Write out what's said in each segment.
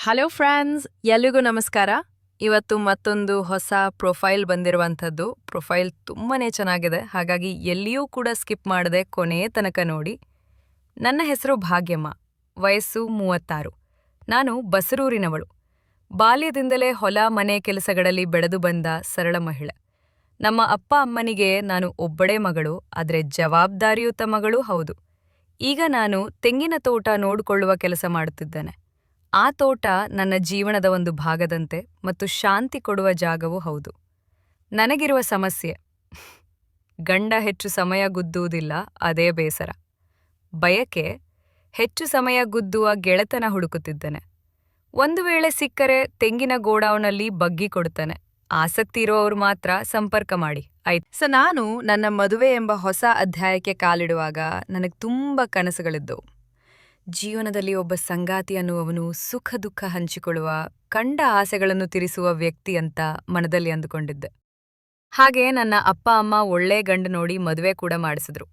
Hello friends, ಎಲ್ಲಿಗೂ ನಮಸ್ಕಾರ. ಇವತ್ತು ಮತ್ತೊಂದು ಹೊಸ ಪ್ರೊಫೈಲ್ ಬಂದಿರುವಂಥದ್ದು. ಪ್ರೊಫೈಲ್ ತುಂಬಾನೇ ಚೆನ್ನಾಗಿದೆ, ಹಾಗಾಗಿ ಎಲ್ಲಿಯೂ ಕೂಡ ಸ್ಕಿಪ್ ಮಾಡದೆ ಕೊನೆಯ ತನಕ ನೋಡಿ. ನನ್ನ ಹೆಸರು ಭಾಗ್ಯಮ್ಮ, ವಯಸ್ಸು 36. ನಾನು ಬಸರೂರಿನವಳು. ಬಾಲ್ಯದಿಂದಲೇ ಹೊಲ ಮನೆ ಕೆಲಸಗಳಲ್ಲಿ ಬೆಳೆದು ಬಂದ ಸರಳ ಮಹಿಳೆ. ನಮ್ಮ ಅಪ್ಪ ಅಮ್ಮನಿಗೆ ನಾನು ಒಬ್ಬಳೇ ಮಗಳು, ಆದರೆ ಜವಾಬ್ದಾರಿಯುತ ಮಗಳೂ ಹೌದು. ಈಗ ನಾನು ತೆಂಗಿನ ತೋಟ ನೋಡಿಕೊಳ್ಳುವ ಕೆಲಸ ಮಾಡುತ್ತಿದ್ದೇನೆ. ಆ ತೋಟ ನನ್ನ ಜೀವನದ ಒಂದು ಭಾಗದಂತೆ ಮತ್ತು ಶಾಂತಿ ಕೊಡುವ ಜಾಗವೂ ಹೌದು. ನನಗಿರುವ ಸಮಸ್ಯೆ, ಗಂಡ ಹೆಚ್ಚು ಸಮಯ ಗುದ್ದುವುದಿಲ್ಲ, ಅದೇ ಬೇಸರ. ಬಯಕೆ, ಹೆಚ್ಚು ಸಮಯ ಗುದ್ದುವ ಗೆಳೆತನ ಹುಡುಕುತ್ತಿದ್ದೇನೆ. ಒಂದು ವೇಳೆ ಸಿಕ್ಕರೆ ತೆಂಗಿನ ಗೋಡೌನಲ್ಲಿ ಬಗ್ಗಿ ಕೊಡುತ್ತಾನೆ. ಆಸಕ್ತಿ ಇರುವವರು ಮಾತ್ರ ಸಂಪರ್ಕ ಮಾಡಿ, ಆಯ್ತು. ನಾನು ನನ್ನ ಮದುವೆ ಎಂಬ ಹೊಸ ಅಧ್ಯಾಯಕ್ಕೆ ಕಾಲಿಡುವಾಗ ನನಗೆ ತುಂಬ ಕನಸುಗಳಿದ್ದವು. ಜೀವನದಲ್ಲಿ ಒಬ್ಬ ಸಂಗಾತಿ ಅನ್ನುವವನು ಸುಖ ದುಃಖ ಹಂಚಿಕೊಳ್ಳುವ, ಕಂಡ ಆಸೆಗಳನ್ನು ತೀರಿಸುವ ವ್ಯಕ್ತಿ ಅಂತ ಮನದಲ್ಲಿ ಅಂದುಕೊಂಡಿದ್ದೆ. ಹಾಗೆ ನನ್ನ ಅಪ್ಪ ಅಮ್ಮ ಒಳ್ಳೆ ಗಂಡು ನೋಡಿ ಮದುವೆ ಕೂಡ ಮಾಡಿಸಿದ್ರು.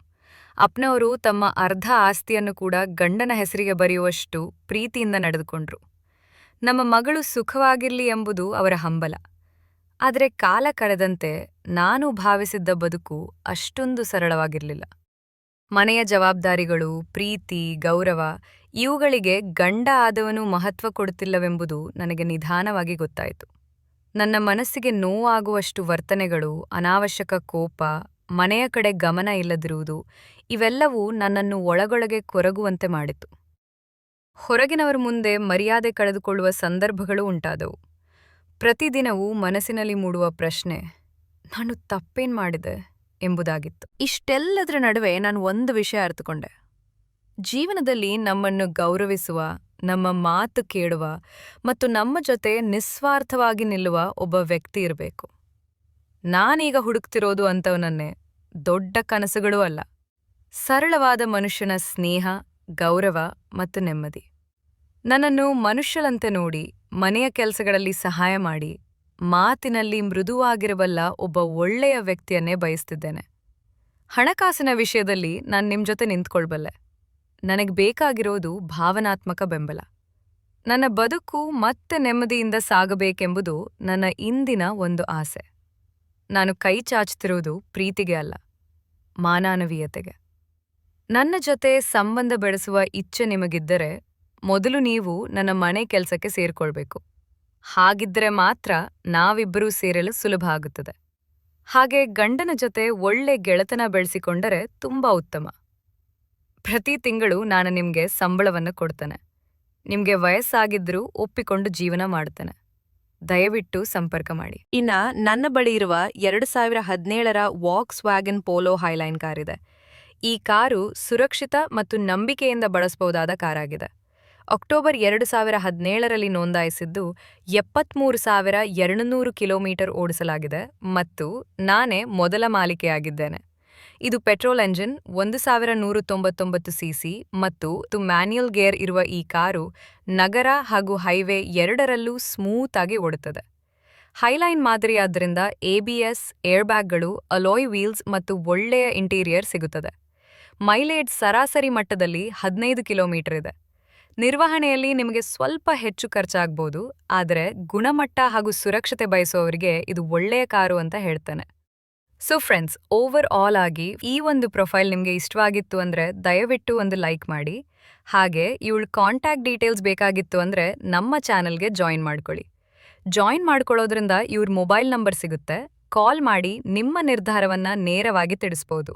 ಅಪ್ಪನವರು ತಮ್ಮ ಅರ್ಧ ಆಸ್ತಿಯನ್ನು ಕೂಡ ಗಂಡನ ಹೆಸರಿಗೆ ಬರೆಯುವಷ್ಟು ಪ್ರೀತಿಯಿಂದ ನಡೆದುಕೊಂಡ್ರು. ನಮ್ಮ ಮಗಳು ಸುಖವಾಗಿರ್ಲಿ ಎಂಬುದು ಅವರ ಹಂಬಲ. ಆದರೆ ಕಾಲ ಕಳೆದಂತೆ ನಾನು ಭಾವಿಸಿದ್ದ ಬದುಕು ಅಷ್ಟೊಂದು ಸರಳವಾಗಿರಲಿಲ್ಲ. ಮನೆಯ ಜವಾಬ್ದಾರಿಗಳು, ಪ್ರೀತಿ, ಗೌರವ ಇವುಗಳಿಗೆ ಗಂಡ ಆದವನು ಮಹತ್ವ ಕೊಡುತ್ತಿಲ್ಲವೆಂಬುದು ನನಗೆ ನಿಧಾನವಾಗಿ ಗೊತ್ತಾಯಿತು. ನನ್ನ ಮನಸ್ಸಿಗೆ ನೋವಾಗುವಷ್ಟು ವರ್ತನೆಗಳು, ಅನಾವಶ್ಯಕ ಕೋಪ, ಮನೆಯ ಕಡೆ ಗಮನ ಇಲ್ಲದಿರುವುದು ಇವೆಲ್ಲವೂ ನನ್ನನ್ನು ಒಳಗೊಳಗೆ ಕೊರಗುವಂತೆ ಮಾಡಿತು. ಹೊರಗಿನವರ ಮುಂದೆ ಮರ್ಯಾದೆ ಕಳೆದುಕೊಳ್ಳುವ ಸಂದರ್ಭಗಳು ಉಂಟಾದವು. ಪ್ರತಿದಿನವೂ ಮನಸ್ಸಿನಲ್ಲಿ ಮೂಡುವ ಪ್ರಶ್ನೆ, ನಾನು ತಪ್ಪೇನ್ ಮಾಡಿದೆ ಎಂಬುದಾಗಿತ್ತು. ಇಷ್ಟೆಲ್ಲದರ ನಡುವೆ ನಾನು ಒಂದು ವಿಷಯ ಅರ್ಥಕೊಂಡೆ. ಜೀವನದಲ್ಲಿ ನಮ್ಮನ್ನು ಗೌರವಿಸುವ, ನಮ್ಮ ಮಾತು ಕೇಳುವ ಮತ್ತು ನಮ್ಮ ಜೊತೆ ನಿಸ್ವಾರ್ಥವಾಗಿ ನಿಲ್ಲುವ ಒಬ್ಬ ವ್ಯಕ್ತಿ ಇರಬೇಕು. ನಾನೀಗ ಹುಡುಕ್ತಿರೋದು ಅಂಥವನನ್ನೇ. ದೊಡ್ಡ ಕನಸುಗಳೂ ಅಲ್ಲ, ಸರಳವಾದ ಮನುಷ್ಯನ ಸ್ನೇಹ, ಗೌರವ ಮತ್ತು ನೆಮ್ಮದಿ. ನನ್ನನ್ನು ಮನುಷ್ಯರಂತೆ ನೋಡಿ, ಮನೆಯ ಕೆಲಸಗಳಲ್ಲಿ ಸಹಾಯ ಮಾಡಿ, ಮಾತಿನಲ್ಲಿ ಮೃದುವಾಗಿರಬಲ್ಲ ಒಬ್ಬ ಒಳ್ಳೆಯ ವ್ಯಕ್ತಿಯನ್ನೇ ಬಯಸ್ತಿದ್ದೇನೆ. ಹಣಕಾಸಿನ ವಿಷಯದಲ್ಲಿ ನಾನು ನಿಮ್ಮ ಜೊತೆ ನಿಂತ್ಕೊಳ್ಬಲ್ಲೆ. ನನಗೆ ಬೇಕಾಗಿರೋದು ಭಾವನಾತ್ಮಕ ಬೆಂಬಲ. ನನ್ನ ಬದುಕು ಮತ್ತೆ ನೆಮ್ಮದಿಯಿಂದ ಸಾಗಬೇಕೆಂಬುದು ನನ್ನ ಇಂದಿನ ಒಂದು ಆಸೆ. ನಾನು ಕೈ ಚಾಚುತ್ತಿರುವುದು ಪ್ರೀತಿಗೆ ಅಲ್ಲ, ಮಾನವೀಯತೆಗೆ. ನನ್ನ ಜೊತೆ ಸಂಬಂಧ ಬೆಳೆಸುವ ಇಚ್ಛೆ ನಿಮಗಿದ್ದರೆ ಮೊದಲು ನೀವು ನನ್ನ ಮನೆ ಕೆಲಸಕ್ಕೆ ಸೇರ್ಕೊಳ್ಬೇಕು. ಹಾಗಿದ್ರೆ ಮಾತ್ರ ನಾವಿಬ್ಬರೂ ಸೇರಲು ಸುಲಭ ಆಗುತ್ತದೆ. ಹಾಗೆ ಗಂಡನ ಜೊತೆ ಒಳ್ಳೆ ಗೆಳೆತನ ಬೆಳೆಸಿಕೊಂಡರೆ ತುಂಬಾ ಉತ್ತಮ. ಪ್ರತಿ ತಿಂಗಳು ನಾನು ನಿಮಗೆ ಸಂಬಳವನ್ನು ಕೊಡ್ತೇನೆ. ನಿಮಗೆ ವಯಸ್ಸಾಗಿದ್ರೂ ಒಪ್ಪಿಕೊಂಡು ಜೀವನ ಮಾಡ್ತೇನೆ. ದಯವಿಟ್ಟು ಸಂಪರ್ಕ ಮಾಡಿ. ನನ್ನ ಬಳಿ ಇರುವ 2017ರ ವಾಕ್ಸ್ ವ್ಯಾಗನ್ ಪೋಲೋ ಹೈಲೈನ್ ಕಾರಿದೆ. ಈ ಕಾರು ಸುರಕ್ಷಿತ ಮತ್ತು ನಂಬಿಕೆಯಿಂದ ಬಳಸಬಹುದಾದ ಕಾರಾಗಿದೆ. ಅಕ್ಟೋಬರ್ 2017ರಲ್ಲಿ ನೋಂದಾಯಿಸಿದ್ದು, 73,200 ಕಿಲೋಮೀಟರ್ ಓಡಿಸಲಾಗಿದೆ ಮತ್ತು ನಾನೇ ಮೊದಲ ಮಾಲಿಕೆಯಾಗಿದ್ದೇನೆ. ಇದು ಪೆಟ್ರೋಲ್ ಎಂಜಿನ್, 1199 ಸಿಸಿ ಮತ್ತು ಮ್ಯಾನ್ಯುಯಲ್ ಗೇರ್ ಇರುವ ಈ ಕಾರು ನಗರ ಹಾಗೂ ಹೈವೇ ಎರಡರಲ್ಲೂ ಸ್ಮೂತ್ ಆಗಿ ಓಡುತ್ತದೆ. ಹೈಲೈನ್ ಮಾದರಿಯಾದ್ದರಿಂದ ABS, ಏರ್ಬ್ಯಾಗ್ಗಳು, ಅಲಾಯ್ ವೀಲ್ಸ್ ಮತ್ತು ಒಳ್ಳೆಯ ಇಂಟೀರಿಯರ್ ಸಿಗುತ್ತದೆ. ಮೈಲೇಜ್ ಸರಾಸರಿ ಮಟ್ಟದಲ್ಲಿ 15 ಕಿಲೋಮೀಟರ್ ಇದೆ. ನಿರ್ವಹಣೆಯಲ್ಲಿ ನಿಮಗೆ ಸ್ವಲ್ಪ ಹೆಚ್ಚು ಖರ್ಚಾಗಬಹುದು, ಆದರೆ ಗುಣಮಟ್ಟ ಹಾಗೂ ಸುರಕ್ಷತೆ ಬಯಸುವವರಿಗೆ ಇದು ಒಳ್ಳೆಯ ಕಾರು ಅಂತ ಹೇಳ್ತೇನೆ. ಸೊ ಫ್ರೆಂಡ್ಸ್, ಓವರ್ ಆಲ್ ಆಗಿ ಈ ಒಂದು ಪ್ರೊಫೈಲ್ ನಿಮಗೆ ಇಷ್ಟವಾಗಿತ್ತು ಅಂದರೆ ದಯವಿಟ್ಟು ಒಂದು ಲೈಕ್ ಮಾಡಿ. ಹಾಗೆ ಇವಳ ಕಾಂಟ್ಯಾಕ್ಟ್ ಡೀಟೇಲ್ಸ್ ಬೇಕಾಗಿತ್ತು ಅಂದರೆ ನಮ್ಮ ಚಾನಲ್ಗೆ ಜಾಯಿನ್ ಮಾಡ್ಕೊಳ್ಳಿ. ಜಾಯಿನ್ ಮಾಡ್ಕೊಳ್ಳೋದ್ರಿಂದ ಇವ್ರ ಮೊಬೈಲ್ ನಂಬರ್ ಸಿಗುತ್ತೆ. ಕಾಲ್ ಮಾಡಿ ನಿಮ್ಮ ನಿರ್ಧಾರವನ್ನು ನೇರವಾಗಿ ತಿಳಿಸ್ಬೋದು.